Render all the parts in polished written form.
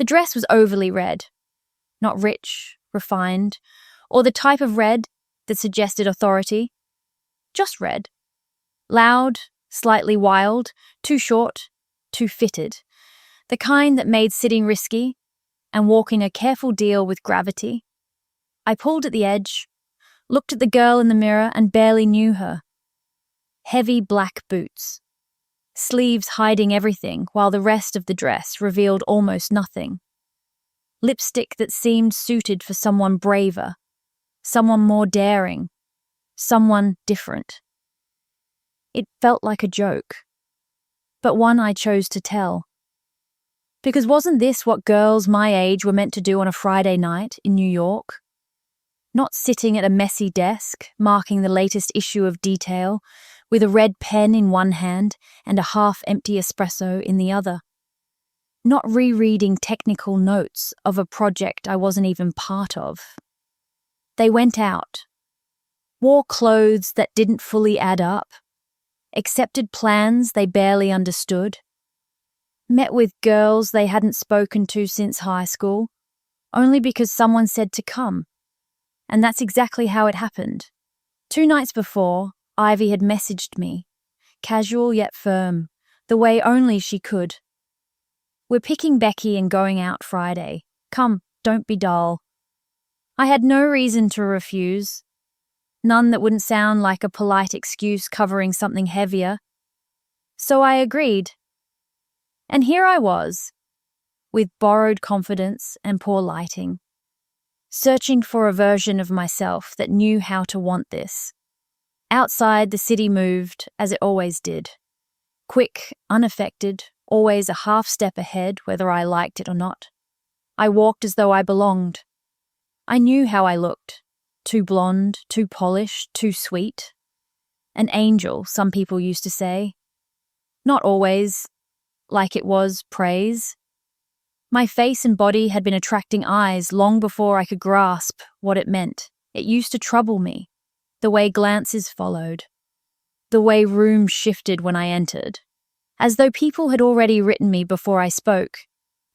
The dress was overly red, not rich, refined, or the type of red that suggested authority. Just red. Loud, slightly wild, too short, too fitted. The kind that made sitting risky and walking a careful deal with gravity. I pulled at the edge, looked at the girl in the mirror and barely knew her. Heavy black boots. Sleeves hiding everything while the rest of the dress revealed almost nothing. Lipstick that seemed suited for someone braver, someone more daring, someone different. It felt like a joke, but one I chose to tell. Because wasn't this what girls my age were meant to do on a Friday night in New York? Not sitting at a messy desk, marking the latest issue of Detail, with a red pen in one hand and a half-empty espresso in the other. Not rereading technical notes of a project I wasn't even part of. They went out, wore clothes that didn't fully add up, accepted plans they barely understood, met with girls they hadn't spoken to since high school, only because someone said to come. And that's exactly how it happened. 2 nights before, Ivy had messaged me, casual yet firm, the way only she could. We're picking Becky and going out Friday. Come, don't be dull. I had no reason to refuse. None that wouldn't sound like a polite excuse covering something heavier. So I agreed. And here I was, with borrowed confidence and poor lighting, searching for a version of myself that knew how to want this. Outside, the city moved, as it always did. Quick, unaffected, always a half step ahead whether I liked it or not. I walked as though I belonged. I knew how I looked. Too blonde, too polished, too sweet. An angel, some people used to say. Not always, like it was praise. My face and body had been attracting eyes long before I could grasp what it meant. It used to trouble me, the way glances followed, the way rooms shifted when I entered, as though people had already written me before I spoke.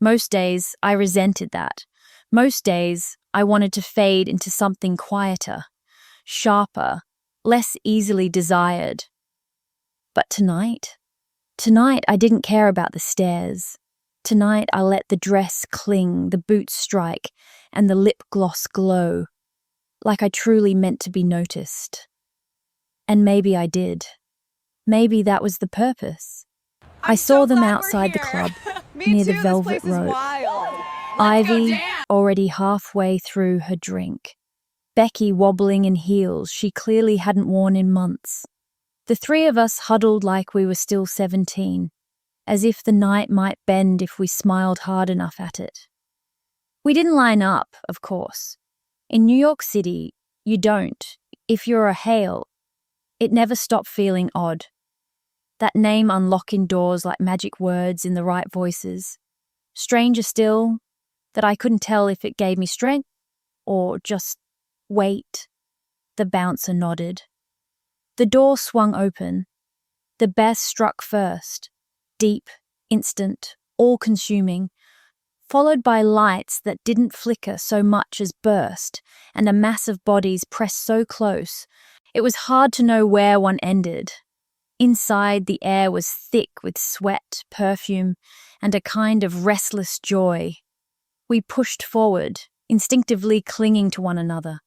Most days, I resented that. Most days, I wanted to fade into something quieter, sharper, less easily desired. But tonight I didn't care about the stairs. Tonight I let the dress cling, the boots strike, and the lip gloss glow, like I truly meant to be noticed. And maybe I did. Maybe that was the purpose. I saw them outside the club, near the velvet rope. Ivy already halfway through her drink. Becky wobbling in heels she clearly hadn't worn in months. The 3 of us huddled like we were still 17, as if the night might bend if we smiled hard enough at it. We didn't line up, of course. In New York City, you don't. If you're a Hale, it never stopped feeling odd. That name unlocking doors like magic words in the right voices. Stranger still, that I couldn't tell if it gave me strength or just weight. The bouncer nodded. The door swung open. The bass struck first, deep, instant, all-consuming, followed by lights that didn't flicker so much as burst, and a mass of bodies pressed so close, it was hard to know where one ended. Inside, the air was thick with sweat, perfume, and a kind of restless joy. We pushed forward, instinctively clinging to one another,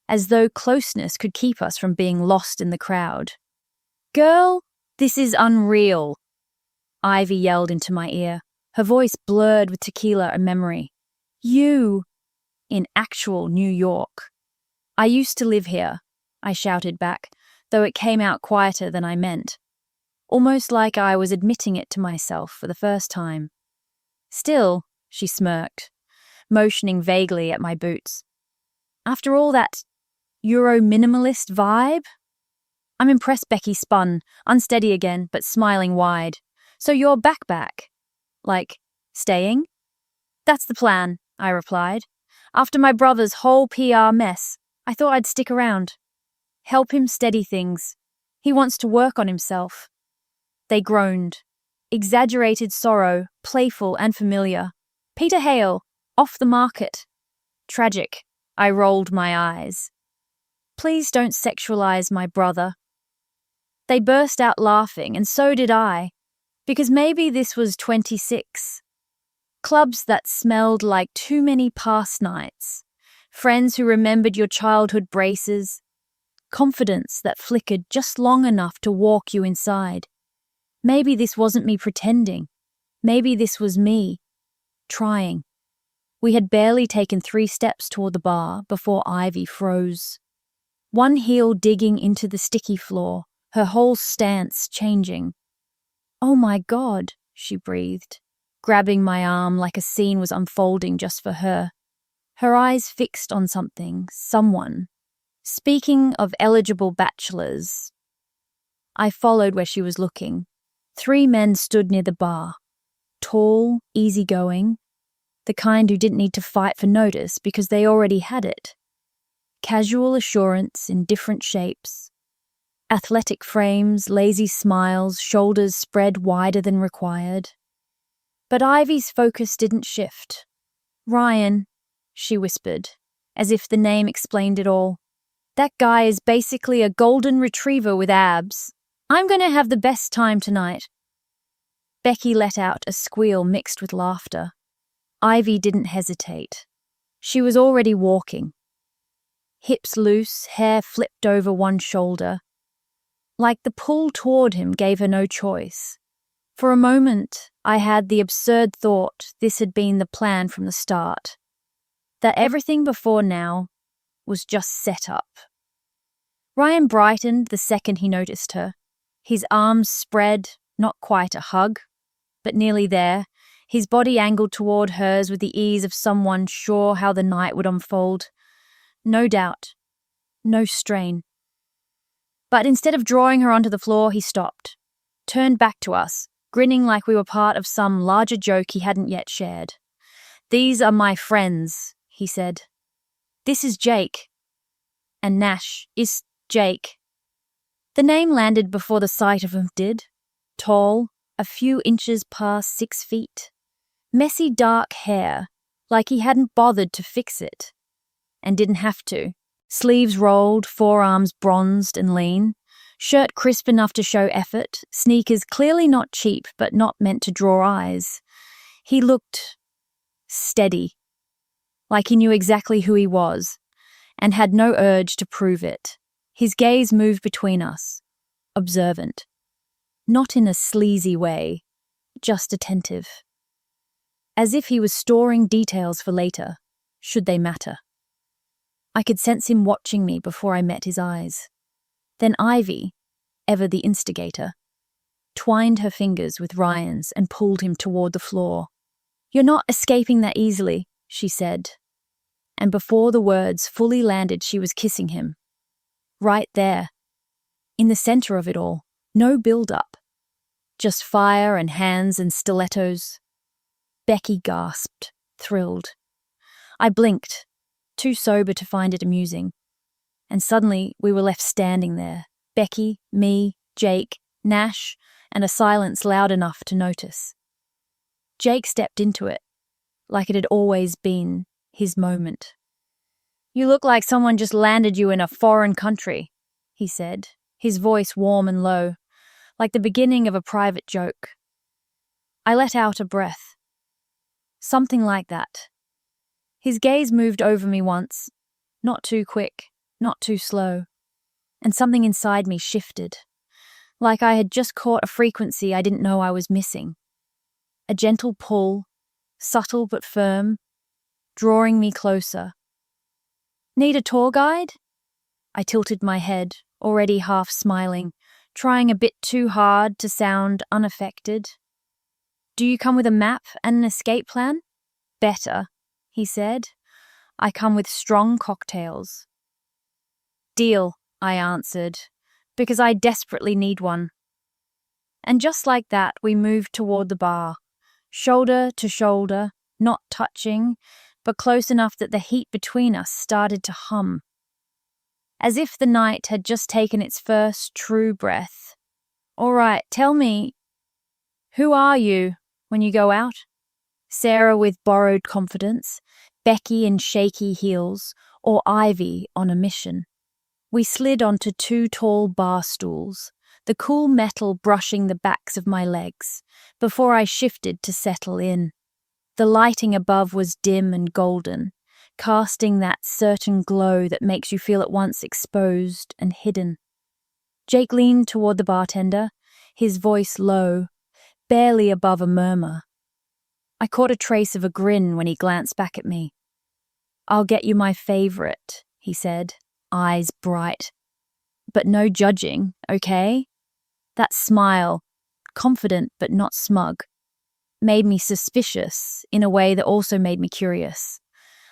as though closeness could keep us from being lost in the crowd. "Girl, this is unreal," Ivy yelled into my ear, her voice blurred with tequila and memory. "You, in actual New York." "I used to live here," I shouted back, though it came out quieter than I meant, almost like I was admitting it to myself for the first time. "Still," she smirked, motioning vaguely at my boots. "After all that Euro-minimalist vibe?" I'm impressed Becky spun, unsteady again, but smiling wide. "So you're back? Like, staying?" "That's the plan," I replied. "After my brother's whole PR mess, I thought I'd stick around. Help him steady things. He wants to work on himself." They groaned. Exaggerated sorrow, playful and familiar. Peter Hale, off the market. Tragic. I rolled my eyes. Please don't sexualize my brother. They burst out laughing, and so did I, because maybe this was 26. Clubs that smelled like too many past nights, friends who remembered your childhood braces, confidence that flickered just long enough to walk you inside. Maybe this wasn't me pretending. Maybe this was me, trying. We had barely taken 3 steps toward the bar before Ivy froze. One heel digging into the sticky floor, her whole stance changing. "Oh my God," she breathed, grabbing my arm like a scene was unfolding just for her. Her eyes fixed on something, someone. Speaking of eligible bachelors, I followed where she was looking. 3 men stood near the bar. Tall, easygoing, the kind who didn't need to fight for notice because they already had it. Casual assurance in different shapes. Athletic frames, lazy smiles, shoulders spread wider than required. But Ivy's focus didn't shift. "Ryan," she whispered, as if the name explained it all. "That guy is basically a golden retriever with abs. I'm going to have the best time tonight." Becky let out a squeal mixed with laughter. Ivy didn't hesitate. She was already walking. Hips loose, hair flipped over one shoulder. Like the pull toward him gave her no choice. For a moment, I had the absurd thought this had been the plan from the start. That everything before now was just set up. Ryan brightened the second he noticed her. His arms spread, not quite a hug, but nearly there, his body angled toward hers with the ease of someone sure how the night would unfold. No doubt. No strain. But instead of drawing her onto the floor, he stopped, turned back to us, grinning like we were part of some larger joke he hadn't yet shared. "These are my friends," he said. "This is Jake." And Nash is Jake. The name landed before the sight of him did. Tall, a few inches past 6 feet. Messy dark hair, like he hadn't bothered to fix it. And didn't have to. Sleeves rolled, forearms bronzed and lean. Shirt crisp enough to show effort. Sneakers clearly not cheap, but not meant to draw eyes. He looked steady. Like he knew exactly who he was, and had no urge to prove it. His gaze moved between us. Observant. Not in a sleazy way, just attentive. As if he was storing details for later, should they matter. I could sense him watching me before I met his eyes. Then Ivy, ever the instigator, twined her fingers with Ryan's and pulled him toward the floor. "You're not escaping that easily," she said. And before the words fully landed, she was kissing him. Right there. In the center of it all. No build-up. Just fire and hands and stilettos. Becky gasped, thrilled. I blinked, too sober to find it amusing. And suddenly we were left standing there. Becky, me, Jake, Nash, and a silence loud enough to notice. Jake stepped into it, like it had always been his moment. "You look like someone just landed you in a foreign country," he said, his voice warm and low, like the beginning of a private joke. I let out a breath. Something like that. His gaze moved over me once, not too quick, not too slow, and something inside me shifted, like I had just caught a frequency I didn't know I was missing. A gentle pull, subtle but firm, drawing me closer. "Need a tour guide?" I tilted my head, already half smiling, trying a bit too hard to sound unaffected. "Do you come with a map and an escape plan?" "Better," he said. "I come with strong cocktails." "Deal," I answered, because I desperately need one. And just like that, we moved toward the bar, shoulder to shoulder, not touching, but close enough that the heat between us started to hum. As if the night had just taken its first true breath. "All right, tell me, who are you when you go out?" Sarah with borrowed confidence, Becky in shaky heels, or Ivy on a mission. We slid onto 2 tall bar stools, the cool metal brushing the backs of my legs, before I shifted to settle in. The lighting above was dim and golden, casting that certain glow that makes you feel at once exposed and hidden. Jake leaned toward the bartender, his voice low, barely above a murmur. I caught a trace of a grin when he glanced back at me. "I'll get you my favorite," he said, eyes bright. "But no judging, okay?" That smile, confident but not smug, made me suspicious in a way that also made me curious.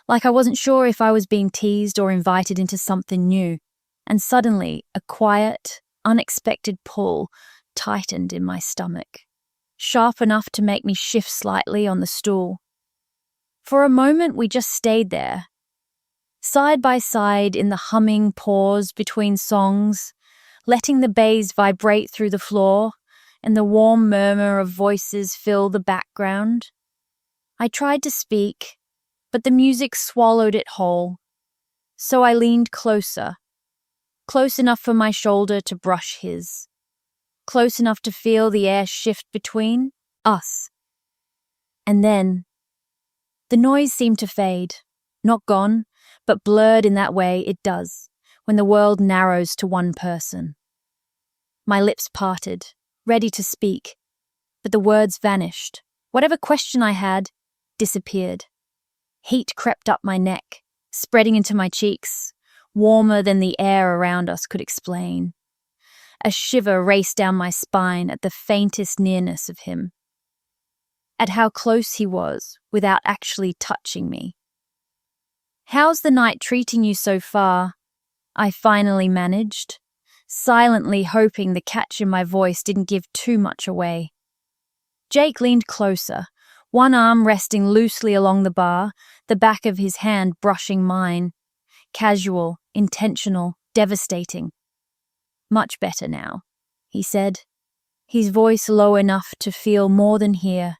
Like I wasn't sure if I was being teased or invited into something new. And suddenly, a quiet, unexpected pull tightened in my stomach, sharp enough to make me shift slightly on the stool. For a moment, we just stayed there, side by side in the humming pause between songs, letting the bass vibrate through the floor and the warm murmur of voices fill the background. I tried to speak, but the music swallowed it whole. So I leaned closer, close enough for my shoulder to brush his, close enough to feel the air shift between us. And then, the noise seemed to fade, not gone, but blurred in that way it does when the world narrows to one person. My lips parted, ready to speak, but the words vanished. Whatever question I had disappeared. Heat crept up my neck, spreading into my cheeks, warmer than the air around us could explain. A shiver raced down my spine at the faintest nearness of him, at how close he was without actually touching me. "How's the night treating you so far?" I finally managed, silently hoping the catch in my voice didn't give too much away. Jake leaned closer, one arm resting loosely along the bar, the back of his hand brushing mine. Casual, intentional, devastating. "Much better now," he said, his voice low enough to feel more than hear.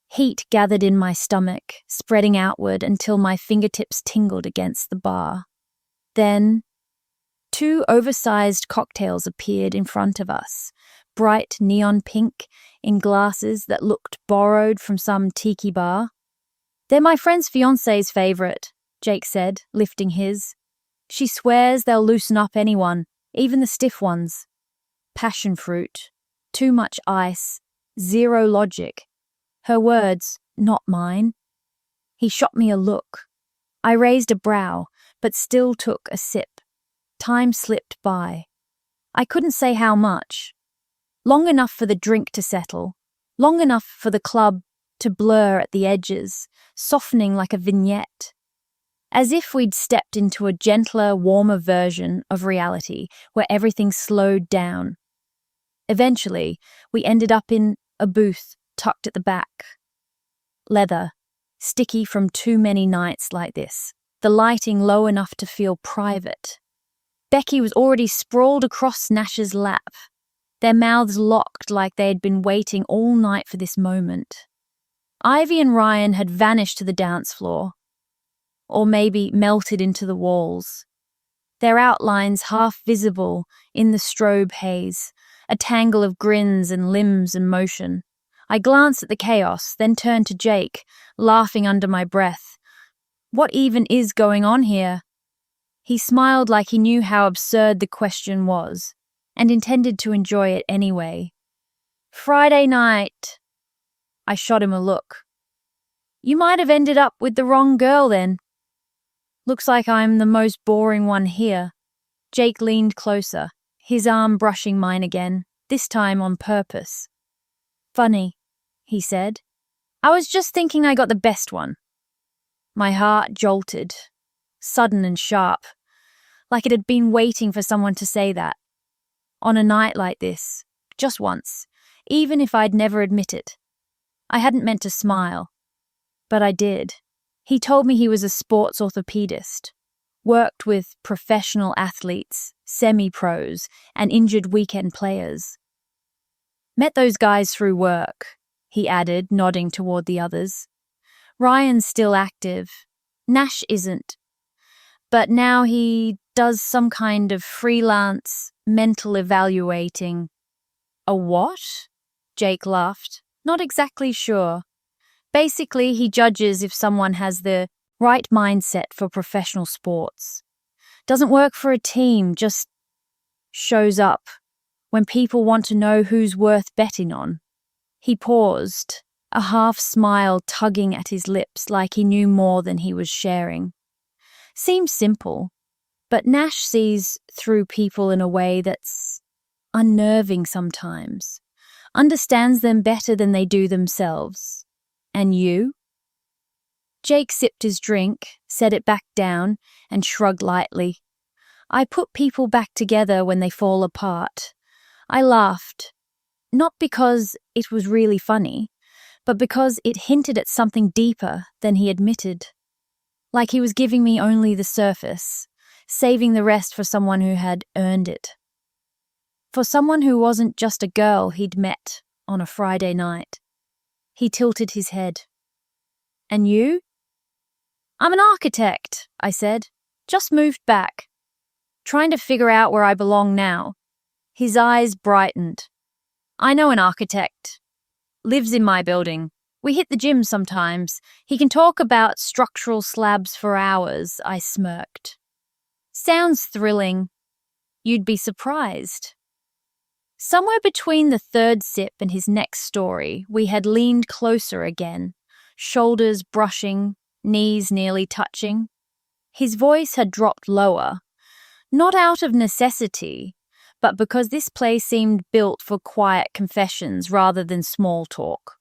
Heat gathered in my stomach, spreading outward until my fingertips tingled against the bar. Then, 2 oversized cocktails appeared in front of us, bright neon pink, in glasses that looked borrowed from some tiki bar. "They're my friend's fiancé's favorite," Jake said, lifting his. "She swears they'll loosen up anyone, even the stiff ones. Passion fruit, too much ice, zero logic. Her words, not mine." He shot me a look. I raised a brow, but still took a sip. Time slipped by. I couldn't say how much. Long enough for the drink to settle, long enough for the club to blur at the edges, softening like a vignette. As if we'd stepped into a gentler, warmer version of reality where everything slowed down. Eventually, we ended up in a booth tucked at the back. Leather, sticky from too many nights like this, the lighting low enough to feel private. Becky was already sprawled across Nash's lap, their mouths locked like they had been waiting all night for this moment. Ivy and Ryan had vanished to the dance floor, or maybe melted into the walls, their outlines half visible in the strobe haze, a tangle of grins and limbs in motion. I glanced at the chaos, then turned to Jake, laughing under my breath. "What even is going on here?" He smiled like he knew how absurd the question was, and intended to enjoy it anyway. "Friday night." I shot him a look. "You might have ended up with the wrong girl then." "Looks like I'm the most boring one here." Jake leaned closer, his arm brushing mine again, this time on purpose. "Funny," he said. "I was just thinking I got the best one." My heart jolted, sudden and sharp, like it had been waiting for someone to say that. On a night like this, just once, even if I'd never admit it. I hadn't meant to smile, but I did. He told me he was a sports orthopedist, worked with professional athletes, semi-pros, and injured weekend players. "Met those guys through work," he added, nodding toward the others. Ryan's still active. Nash isn't. But now he does some kind of freelance mental evaluating. A what? Jake laughed. Not exactly sure. Basically, he judges if someone has the right mindset for professional sports. Doesn't work for a team, just shows up when people want to know who's worth betting on. He paused, a half smile tugging at his lips like he knew more than he was sharing. Seems simple, but Nash sees through people in a way that's unnerving sometimes, understands them better than they do themselves. And you? Jake sipped his drink, set it back down, and shrugged lightly. I put people back together when they fall apart. I laughed, not because it was really funny, but because it hinted at something deeper than he admitted. Like he was giving me only the surface, saving the rest for someone who had earned it. For someone who wasn't just a girl he'd met on a Friday night. He tilted his head. And you? I'm an architect, I said. Just moved back. Trying to figure out where I belong now. His eyes brightened. I know an architect. Lives in my building. We hit the gym sometimes. He can talk about structural slabs for hours, I smirked. Sounds thrilling. You'd be surprised. Somewhere between the third sip and his next story, we had leaned closer again, shoulders brushing, knees nearly touching. His voice had dropped lower, not out of necessity, but because this place seemed built for quiet confessions rather than small talk.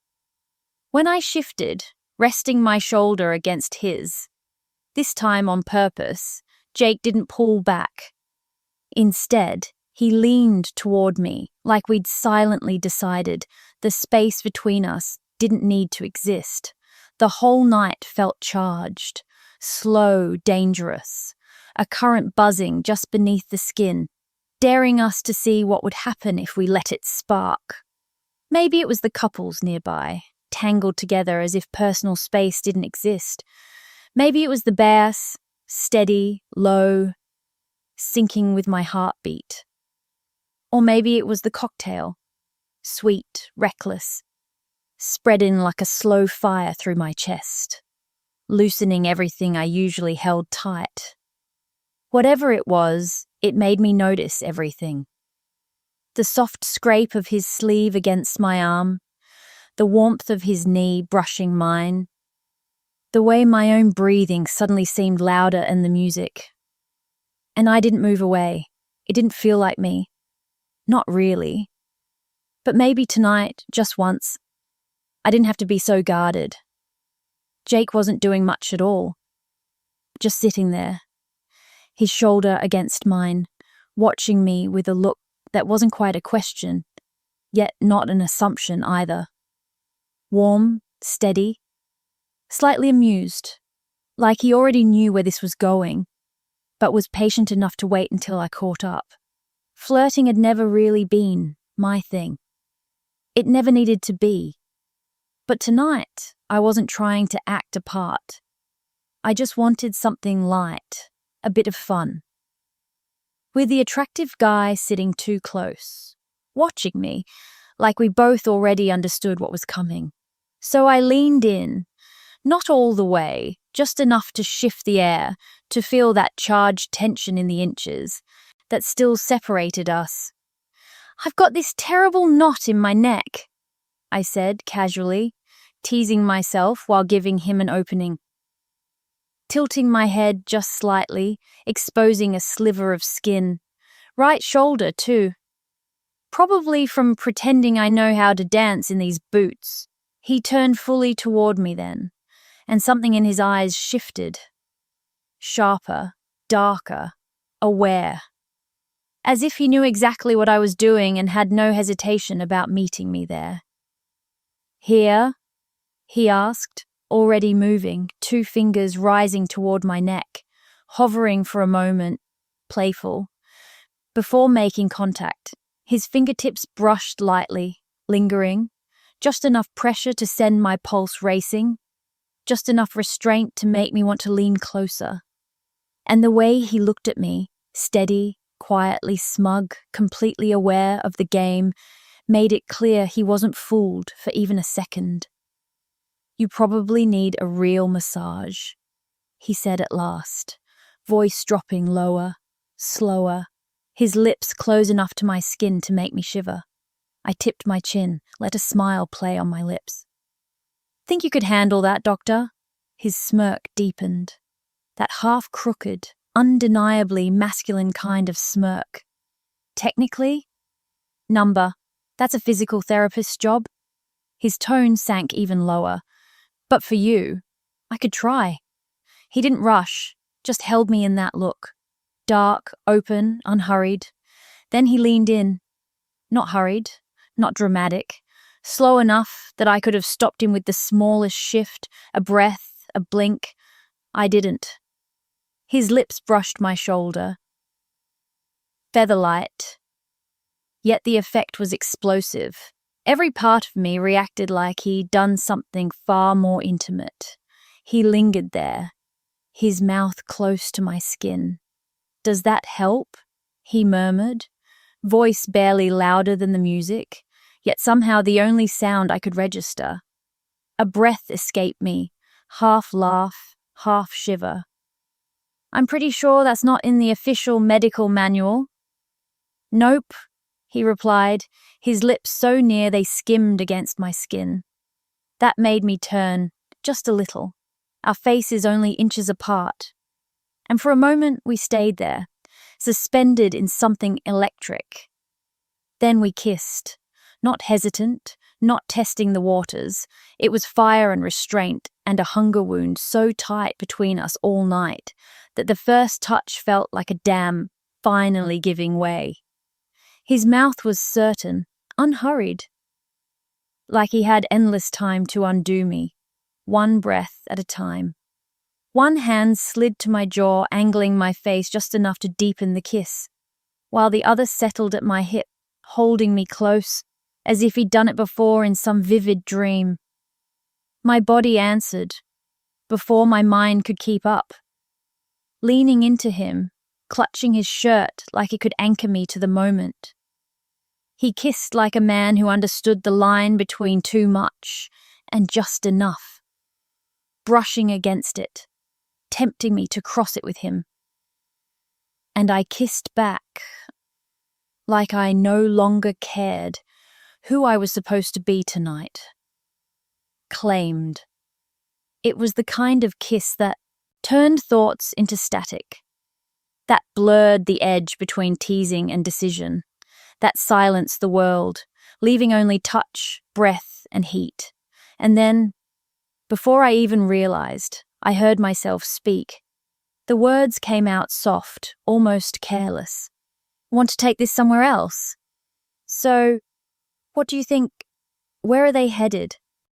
When I shifted, resting my shoulder against his, this time on purpose, Jake didn't pull back. Instead, he leaned toward me, like we'd silently decided the space between us didn't need to exist. The whole night felt charged, slow, dangerous, a current buzzing just beneath the skin, daring us to see what would happen if we let it spark. Maybe it was the couples nearby, tangled together as if personal space didn't exist. Maybe it was the bass, steady, low, syncing with my heartbeat. Or maybe it was the cocktail, sweet, reckless, spreading like a slow fire through my chest, loosening everything I usually held tight. Whatever it was, it made me notice everything. The soft scrape of his sleeve against my arm, the warmth of his knee brushing mine, the way my own breathing suddenly seemed louder than the music. And I didn't move away. It didn't feel like me. Not really. But maybe tonight, just once, I didn't have to be so guarded. Jake wasn't doing much at all. Just sitting there, his shoulder against mine, watching me with a look that wasn't quite a question, yet not an assumption either. Warm, steady, slightly amused, like he already knew where this was going, but was patient enough to wait until I caught up. Flirting had never really been my thing. It never needed to be. But tonight, I wasn't trying to act a part. I just wanted something light, a bit of fun. With the attractive guy sitting too close, watching me, like we both already understood what was coming. So I leaned in, not all the way, just enough to shift the air, to feel that charged tension in the inches that still separated us. I've got this terrible knot in my neck, I said casually, teasing myself while giving him an opening. Tilting my head just slightly, exposing a sliver of skin. Right shoulder, too. Probably from pretending I know how to dance in these boots. He turned fully toward me then, and something in his eyes shifted. Sharper, darker, aware. As if he knew exactly what I was doing and had no hesitation about meeting me there. Here? He asked, already moving, 2 fingers rising toward my neck, hovering for a moment, playful. Before making contact, his fingertips brushed lightly, lingering, just enough pressure to send my pulse racing. just enough restraint to make me want to lean closer. And the way he looked at me, steady, quietly smug, completely aware of the game, made it clear he wasn't fooled for even a second. "You probably need a real massage," he said at last, voice dropping lower, slower, his lips close enough to my skin to make me shiver. I tipped my chin, let a smile play on my lips. "Think you could handle that, doctor?" His smirk deepened. That half-crooked, undeniably masculine kind of smirk. "Technically? Number. That's a physical therapist's job." His tone sank even lower. "But for you, I could try." He didn't rush, just held me in that look. Dark, open, unhurried. Then he leaned in. Not hurried, not dramatic. Slow enough that I could have stopped him with the smallest shift, a breath, a blink. I didn't. His lips brushed my shoulder. Featherlight. Yet the effect was explosive. Every part of me reacted like he'd done something far more intimate. He lingered there, his mouth close to my skin. "Does that help?" he murmured, voice barely louder than the music, yet somehow the only sound I could register. A breath escaped me, half laugh, half shiver. "I'm pretty sure that's not in the official medical manual." "Nope," he replied, his lips so near they skimmed against my skin. That made me turn, just a little, our faces only inches apart. And for a moment we stayed there, suspended in something electric. Then we kissed, not hesitant, not testing the waters. It was fire and restraint and a hunger wound so tight between us all night that the first touch felt like a dam finally giving way. His mouth was certain, unhurried, like he had endless time to undo me, one breath at a time. One hand slid to my jaw, angling my face just enough to deepen the kiss, while the other settled at my hip, holding me close, as if he'd done it before in some vivid dream. My body answered, before my mind could keep up. Leaning into him, clutching his shirt like it could anchor me to the moment. He kissed like a man who understood the line between too much and just enough, brushing against it, tempting me to cross it with him. And I kissed back, like I no longer cared who I was supposed to be tonight. Claimed. It was the kind of kiss that turned thoughts into static, that blurred the edge between teasing and decision, that silenced the world, leaving only touch, breath, and heat. And then, before I even realized, I heard myself speak. The words came out soft, almost careless. "Want to take this somewhere else?" "So, what do you think? Where are they headed?"